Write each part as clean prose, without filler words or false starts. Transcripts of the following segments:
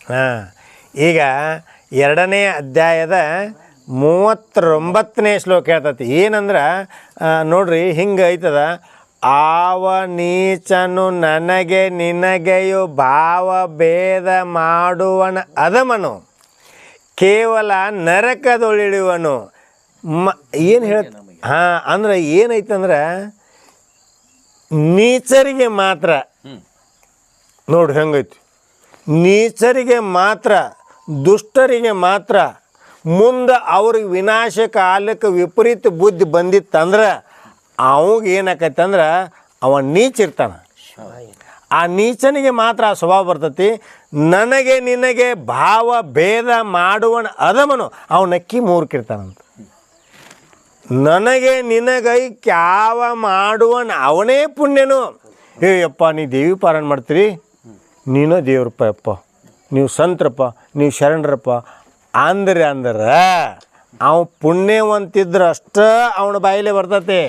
ಹಾಂ, ಈಗ 2ನೇ ಅಧ್ಯಾಯದ 39ನೇ ಶ್ಲೋಕ ಹೇಳ್ತತಿ. ಏನಂದ್ರೆ ನೋಡ್ರಿ, ಹಿಂಗೆ ಐತದ. ಆವ ನೀಚನು ನನಗೆ ನಿನಗೆಯು ಭಾವ ಭೇದ ಮಾಡುವನ ಅದಮನು, ಕೇವಲ ನರಕದೊಳಿಳುವನು. ಏನು ಹಾಂ, ಅಂದ್ರೆ ಏನೈತಂದ್ರೆ ನೀಚರಿಗೆ ಮಾತ್ರ ನೋಡ್ರಿ ಹೆಂಗೈತಿ. ನೀಚರಿಗೆ ಮಾತ್ರ, ದುಷ್ಟರಿಗೆ ಮಾತ್ರ ಮುಂದೆ ಅವ್ರಿಗೆ ವಿನಾಶ ಕಾಲಕ್ಕೆ ವಿಪರೀತ ಬುದ್ಧಿ ಬಂದಿತ್ತಂದ್ರೆ ಅವಾಗ ಏನಾಕೈತಂದ್ರೆ ಅವ ನೀಚ ಇರ್ತಾನೆ. ಆ ನೀಚನಿಗೆ ಮಾತ್ರ ಆ ಸ್ವಭಾವ ಬರ್ತೈತಿ. ನನಗೆ ನಿನಗೆ ಭಾವ ಭೇದ ಮಾಡುವನ ಅದಮನು, ಅವ ನಕ್ಕಿ ಮೂರ್ಕಿರ್ತಾನಂತ. ನನಗೆ ನಿನಗೈಕ್ಯ ಯಾವ ಮಾಡುವನ ಅವನೇ ಪುಣ್ಯನು. ಯಪ್ಪ, ನೀ ದೇವಿ ಪಾರಾಯಣ ಮಾಡ್ತೀರಿ, ನೀನು ದೇವ್ರಪ್ಪ, ಯಪ್ಪ ನೀವು ಸಂತ್ರಪ್ಪ, ನೀವು ಶರಣರಪ್ಪ ಅಂದ್ರೆ ಅವ ಪುಣ್ಯವಂತಿದ್ರೆ ಅಷ್ಟ ಅವನ ಬಾಯಿಲೆ ಬರ್ತತೆ.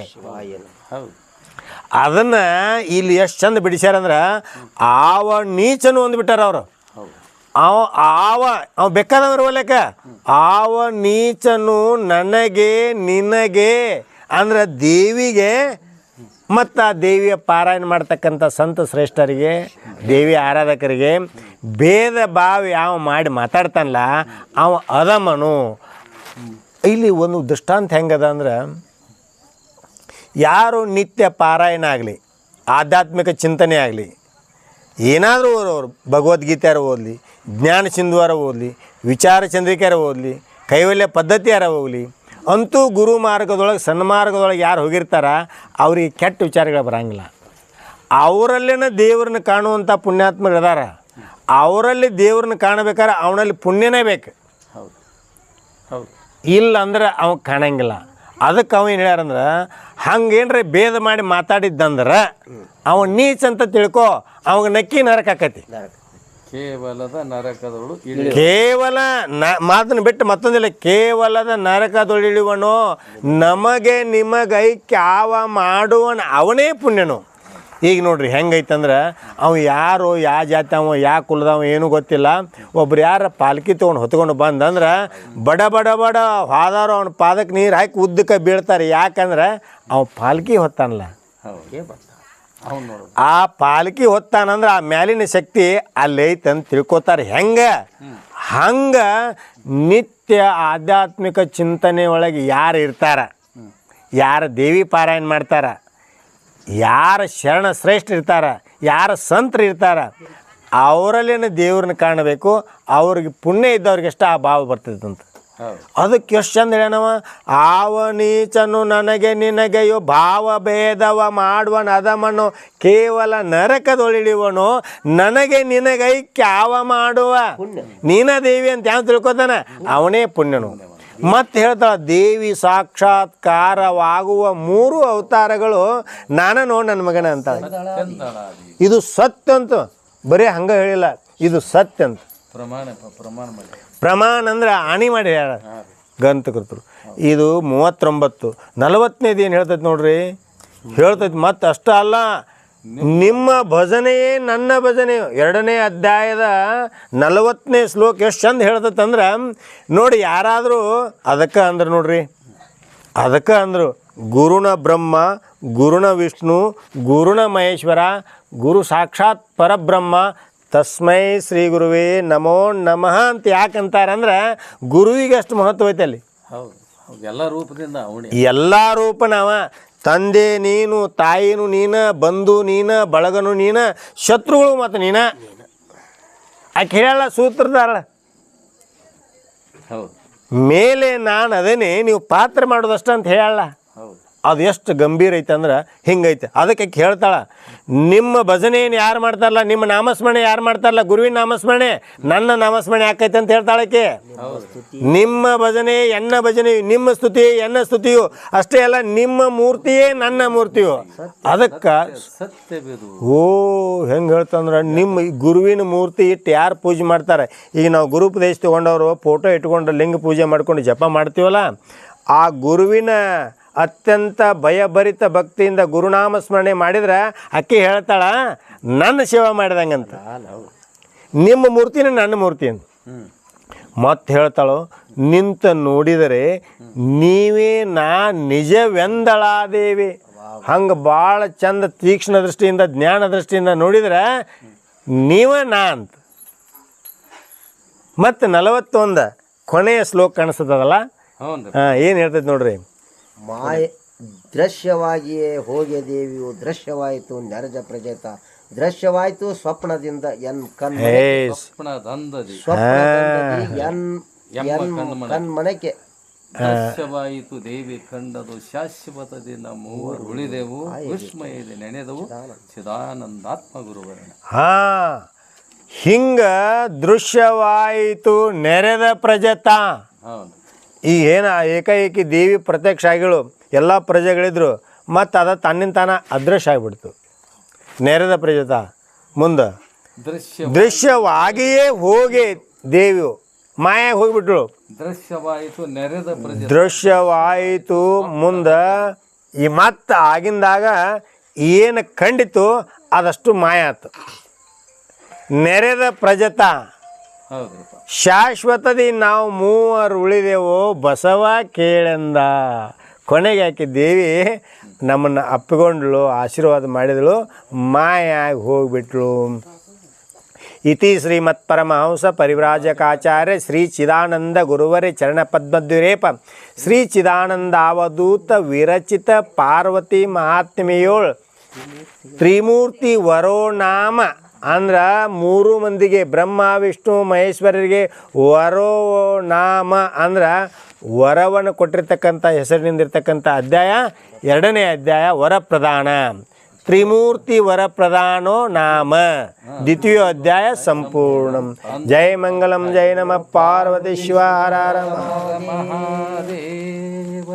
ಅದನ್ನು ಇಲ್ಲಿ ಎಷ್ಟು ಚಂದ ಬಿಡಿಸ್ಯಾರಂದ್ರೆ, ಆವ ನೀಚನು ಅಂದ್ಬಿಟ್ಟಾರ ಅವರು. ಅವ ಬೇಕಾದವ್ರ ಒಲೆಕ ಆವ ನೀಚನು ನನಗೆ ನಿನಗೆ ಅಂದ್ರೆ ದೇವಿಗೆ ಮತ್ತು ಆ ದೇವಿಯ ಪಾರಾಯಣ ಮಾಡ್ತಕ್ಕಂಥ ಸಂತ ಶ್ರೇಷ್ಠರಿಗೆ, ದೇವಿ ಆರಾಧಕರಿಗೆ ಭೇದ ಭಾವ ಯಾವ ಮಾಡಿ ಮಾತಾಡ್ತಾನಲ್ಲ ಅವ ಅದಮನು. ಇಲ್ಲಿ ಒಂದು ದೃಷ್ಟಾಂತ ಹೆಂಗದ ಅಂದ್ರೆ, ಯಾರು ನಿತ್ಯ ಪಾರಾಯಣ ಆಗಲಿ, ಆಧ್ಯಾತ್ಮಿಕ ಚಿಂತನೆ ಆಗಲಿ, ಏನಾದರೂ ಅವರು ಭಗವದ್ಗೀತೆಯಾರ ಓದಲಿ, ಜ್ಞಾನ ಸಿಂಧುವಾರ ಓದಲಿ, ವಿಚಾರ ಚಂದ್ರಿಕೆಯಾರ ಓದಲಿ, ಕೈವಲ್ಯ ಪದ್ಧತಿಯಾರ ಹೋಗಲಿ, ಅಂತೂ ಗುರು ಮಾರ್ಗದೊಳಗೆ ಸನ್ಮಾರ್ಗದೊಳಗೆ ಯಾರು ಹೋಗಿರ್ತಾರ ಅವ್ರಿಗೆ ಕೆಟ್ಟ ವಿಚಾರಗಳು ಬರೋಂಗಿಲ್ಲ. ಅವರಲ್ಲೇನ ದೇವ್ರನ್ನ ಕಾಣುವಂಥ ಪುಣ್ಯಾತ್ಮರು ಇದಾರ. ಅವರಲ್ಲಿ ದೇವ್ರನ್ನ ಕಾಣಬೇಕಾದ್ರೆ ಅವನಲ್ಲಿ ಪುಣ್ಯನೇ ಬೇಕು. ಇಲ್ಲ ಅಂದ್ರೆ ಅವ ಕಾಣಂಗಿಲ್ಲ. ಅದಕ್ಕೆ ಅವ ಏನು ಹೇಳ್ಯಾರಂದ್ರೆ, ಹಂಗೇನ್ರಿ ಭೇದ ಮಾಡಿ ಮಾತಾಡಿದ್ದಂದ್ರೆ ಅವ ನೀಚ ಅಂತ ತಿಳ್ಕೊ, ಅವಾಗ ನಕ್ಕಿ ನರಕ ಆಕತಿ. ಕೇವಲ ಮಾತನ್ನು ಬಿಟ್ಟು ಮತ್ತೊಂದಿಲ್ಲ, ಕೇವಲದ ನರಕದೊಳಿಳುವನು, ನಮಗೆ ನಿಮಗೈಕ್ಯಾವ ಮಾಡುವನು ಅವನೇ ಪುಣ್ಯನು. ಈಗ ನೋಡ್ರಿ ಹೆಂಗೈತಂದ್ರೆ, ಅವ ಯಾರು, ಯಾವ ಜಾತಿ, ಅವ ಯಾವ ಕುಲದವ ಏನೂ ಗೊತ್ತಿಲ್ಲ. ಒಬ್ರು ಯಾರ ಪಾಲ್ಕಿ ತೊಗೊಂಡು ಹೊತ್ಕೊಂಡು ಬಂದಂದ್ರೆ ಬಡ ಬಡ ಬಡ ಹಾದಾರು ಅವನ ಪಾದಕ್ಕೆ ನೀರು ಹಾಕಿ ಉದ್ದಕ್ಕೆ ಬೀಳ್ತಾರೆ. ಯಾಕಂದ್ರೆ ಅವ ಪಾಲ್ಕಿ ಹೊತ್ತಾನಲ್ಲ. ಆ ಪಾಲ್ಕಿ ಹೊತ್ತಾನಂದ್ರೆ ಆ ಮ್ಯಾಲಿನ ಶಕ್ತಿ ಅಲ್ಲೈತಂತ ತಿಳ್ಕೊತಾರೆ. ಹಂಗೆ ನಿತ್ಯ ಆಧ್ಯಾತ್ಮಿಕ ಚಿಂತನೆ ಒಳಗೆ ಯಾರು ಇರ್ತಾರ, ಯಾರು ದೇವಿ ಪಾರಾಯಣ ಮಾಡ್ತಾರ, ಯಾರು ಶರಣ ಶ್ರೇಷ್ಠ ಇರ್ತಾರ, ಯಾರು ಸಂತರು ಇರ್ತಾರ, ಅವರಲ್ಲೇನು ದೇವ್ರನ್ನ ಕಾಣಬೇಕು. ಅವ್ರಿಗೆ ಪುಣ್ಯ ಇದ್ದವ್ರಿಗೆಷ್ಟ ಆ ಭಾವ ಬರ್ತದಂತ. ಅದಕ್ಕೆ ಎಷ್ಟು ಚಂದ ಹೇಳ್ಯಾನವ, ಆವ ನೀಚನು ನನಗೆ ನಿನಗೆಯೋ ಭಾವ ಭೇದವ ಮಾಡುವನ ಅದಮನು, ಕೇವಲ ನರಕದೊಳಿಳುವನು, ನನಗೆ ನಿನಗೈಕ್ಯ ಯಾವ ಮಾಡುವ ನೀನ ದೇವಿ ಅಂತ ಯಾವ ತಿಳ್ಕೊತಾನ ಅವನೇ ಪುಣ್ಯನು. ಮತ್ತೆ ಹೇಳ್ತಾಳ, ದೇವಿ ಸಾಕ್ಷಾತ್ಕಾರವಾಗುವ 3 ಅವತಾರಗಳು ನಾನೋ ನನ್ನ ಮಗನ ಅಂತಾಳೆ. ಇದು ಸತ್ಯ ಅಂತ, ಬರೀ ಹಂಗೆ ಹೇಳಿಲ್ಲ, ಇದು ಸತ್ಯ ಅಂತ. ಪ್ರಮಾಣ ಅಂದ್ರೆ ಆಣಿ ಮಾಡಿ ಹೇಳ ಗ್ರಂಥಕರ್ತರು. ಇದು 39. 40ನೇದು ಏನು ಹೇಳ್ತೈತಿ ನೋಡ್ರಿ, ಹೇಳ್ತೈತಿ. ಮತ್ತು ಅಷ್ಟ ಅಲ್ಲ, ನಿಮ್ಮ ಭಜನೆಯೇ ನನ್ನ ಭಜನೆ. 2ನೇ ಅಧ್ಯಾಯದ 40ನೇ ಶ್ಲೋಕ ಎಷ್ಟು ಚಂದ ಹೇಳ್ತೈತೆ ಅಂದ್ರೆ ನೋಡಿ, ಯಾರಾದರೂ ಅದಕ್ಕೆ ಅಂದ್ರೆ ನೋಡ್ರಿ, ಅದಕ್ಕೆ ಅಂದರು ಗುರುನ ಬ್ರಹ್ಮ, ಗುರುನ ವಿಷ್ಣು, ಗುರುನ ಮಹೇಶ್ವರ, ಗುರು ಸಾಕ್ಷಾತ್ ಪರಬ್ರಹ್ಮ, ತಸ್ಮೈ ಶ್ರೀ ಗುರುವೇ ನಮೋ ನಮಃ ಅಂತ ಯಾಕಂತಾರಂದ್ರೆ ಗುರುವಿಗೆ ಅಷ್ಟು ಮಹತ್ವ ಐತೆ ಅಲ್ಲಿ. ಎಲ್ಲ ರೂಪ ನಾವ, ತಂದೆ ನೀನು, ತಾಯಿನೂ ನೀನ, ಬಂಧು ನೀನ, ಬಳಗನು ನೀನ, ಶತ್ರುಗಳು ಮತ್ತು ನೀನ. ಆಕೆ ಹೇಳಲ್ಲ ಸೂತ್ರದಾರ ಮೇಲೆ ನಾನು ಅದೇನೆ, ನೀವು ಪಾತ್ರ ಮಾಡೋದಷ್ಟ ಅಂತ ಹೇಳಲ್ಲ. ಅದು ಎಷ್ಟು ಗಂಭೀರ ಐತೆ ಅಂದ್ರೆ ಹಿಂಗೈತೆ. ಅದಕ್ಕೆ ಹೇಳ್ತಾಳ, ನಿಮ್ಮ ಭಜನೆಯನ್ನು ಯಾರು ಮಾಡ್ತಾರಲ್ಲ, ನಿಮ್ಮ ನಾಮಸ್ಮರಣೆ ಯಾರು ಮಾಡ್ತಾರಲ್ಲ, ಗುರುವಿನ ನಾಮಸ್ಮರಣೆ, ನನ್ನ ನಾಮಸ್ಮರಣೆ ಯಾಕೈತೆ ಅಂತ ಹೇಳ್ತಾಳಕ್ಕೆ. ನಿಮ್ಮ ಭಜನೆ ಎನ್ನ ಭಜನೆ, ನಿಮ್ಮ ಸ್ತುತಿ ಎನ್ನ ಸ್ತುತಿಯು, ಅಷ್ಟೇ ಅಲ್ಲ ನಿಮ್ಮ ಮೂರ್ತಿಯೇ ನನ್ನ ಮೂರ್ತಿಯು. ಅದಕ್ಕೆ ಹೆಂಗೆ ಹೇಳ್ತಂದ್ರೆ, ನಿಮ್ಮ ಗುರುವಿನ ಮೂರ್ತಿ ಇಟ್ಟು ಯಾರು ಪೂಜೆ ಮಾಡ್ತಾರೆ. ಈಗ ನಾವು ಗುರುಪದೇಶ ತೊಗೊಂಡವರು ಫೋಟೋ ಇಟ್ಕೊಂಡು ಲಿಂಗ ಪೂಜೆ ಮಾಡ್ಕೊಂಡು ಜಪ ಮಾಡ್ತೀವಲ್ಲ, ಆ ಗುರುವಿನ ಅತ್ಯಂತ ಭಯಭರಿತ ಭಕ್ತಿಯಿಂದ ಗುರುನಾಮ ಸ್ಮರಣೆ ಮಾಡಿದ್ರೆ ಅಕ್ಕಿ ಹೇಳ್ತಾಳ ನನ್ನ ಸೇವೆ ಮಾಡಿದಂಗಂತ. ನಿಮ್ಮ ಮೂರ್ತಿನ ನನ್ನ ಮೂರ್ತಿ ಅಂತ ಮತ್ತೆ ಹೇಳ್ತಾಳು, ನಿಂತ ನೋಡಿದರೆ ನೀವೇ ನಾ ನಿಜವೆಂದಳಾದೇವಿ. ಹಂಗೆ ಭಾಳ ಚಂದ ತೀಕ್ಷ್ಣ ದೃಷ್ಟಿಯಿಂದ ಜ್ಞಾನ ದೃಷ್ಟಿಯಿಂದ ನೋಡಿದ್ರೆ ನೀವ ನಾ ಅಂತ. ಮತ್ತು 41 ಕೊನೆಯ ಶ್ಲೋಕ ಕಾಣಿಸ್ತದಲ್ಲ, ಏನು ಹೇಳ್ತೈತೆ ನೋಡ್ರಿ. ಮಾಯ ದೃಶ್ಯವಾಗಿಯೇ ಹೋಗಿ ದೇವಿಯು ದೃಶ್ಯವಾಯಿತು ನೆರಜ ಪ್ರಜೇತ ದೃಶ್ಯವಾಯಿತು ಸ್ವಪ್ನದಿಂದ ಕಣ್ಮನಕ್ಕೆ ದೃಶ್ಯವಾಯಿತು ದೇವಿ ಕಂಡದು ಶಾಶ್ವತದಿಂದ ಮೂವರು ಉಳಿದೆವು ವಿಸ್ಮಯದ ನೆನೆದವು ಚಿದಾನಂದಾತ್ಮ ಗುರುವರಣ. ಹಿಂಗ ದೃಶ್ಯವಾಯಿತು ನೆರೆದ ಪ್ರಜತ. ಈ ಏನ ಏಕಾಏಕಿ ದೇವಿ ಪ್ರತ್ಯಕ್ಷ ಆಗಿಳು, ಎಲ್ಲ ಪ್ರಜೆಗಳಿದ್ರು, ಮತ್ತು ಅದ ತನ್ನಿಂದ ತಾನ ಅದೃಶ್ಯ ಆಗಿಬಿಡ್ತು. ನೆರೆದ ಪ್ರಜತ ಮುಂದೆ ದೃಶ್ಯವಾಗಿಯೇ ಹೋಗಿ ದೇವಿಯು ಮಾಯಾಗಿ ಹೋಗಿಬಿಟ್ಳು. ದೃಶ್ಯವಾಯಿತು ಮುಂದೆ ಈ ಮತ್ತೆ ಆಗಿಂದಾಗ ಏನು ಕಂಡಿತು ಅದಷ್ಟು ಮಾಯ ಆಯ್ತು. ನೆರೆದ ಪ್ರಜತ ಶಾಶ್ವತದಿ ನಾವು ಮೂವರು ಉಳಿದೆವು ಬಸವ ಕೇಳೆಂದ. ಕೊನೆಗೆ ಆಕೆ ದೇವಿ ನಮ್ಮನ್ನು ಅಪ್ಪಿಕೊಂಡ್ಳು, ಆಶೀರ್ವಾದ ಮಾಡಿದಳು, ಮಾಯಾಗಿ ಹೋಗಿಬಿಟ್ಳು. ಇತಿ ಶ್ರೀಮತ್ ಪರಮಹಂಸ ಪರಿವ್ರಾಜಕಾಚಾರ್ಯ ಶ್ರೀ ಚಿದಾನಂದ ಗುರುವರೇ ಚರಣ ಪದ್ಮದ್ವಿರೇಪ ಶ್ರೀ ಚಿದಾನಂದಾವಧೂತ ವಿರಚಿತ ಪಾರ್ವತಿ ಮಹಾತ್ಮೆಯೋಳ್ ತ್ರಿಮೂರ್ತಿ ವರೋನಾಮ ಅಂದ್ರೆ 3 ಮಂದಿಗೆ ಬ್ರಹ್ಮ ವಿಷ್ಣು ಮಹೇಶ್ವರರಿಗೆ ವರೋನಾಮ ಅಂದ್ರೆ ವರವನ್ನು ಕೊಟ್ಟಿರ್ತಕ್ಕಂಥ ಹೆಸರಿನಿಂದಿರ್ತಕ್ಕಂಥ ಅಧ್ಯಾಯ 2ನೇ ಅಧ್ಯಾಯ ವರಪ್ರದಾನ. ತ್ರಿಮೂರ್ತಿ ವರಪ್ರದಾನೋ ನಾಮ ದ್ವಿತೀಯ ಅಧ್ಯಾಯ ಸಂಪೂರ್ಣಂ. ಜಯ ಮಂಗಲಂ ಜಯ ನಮಃ ಪಾರ್ವತಿ ಶಿವ ಹರ ಹರ ಮಹಾದೇವ.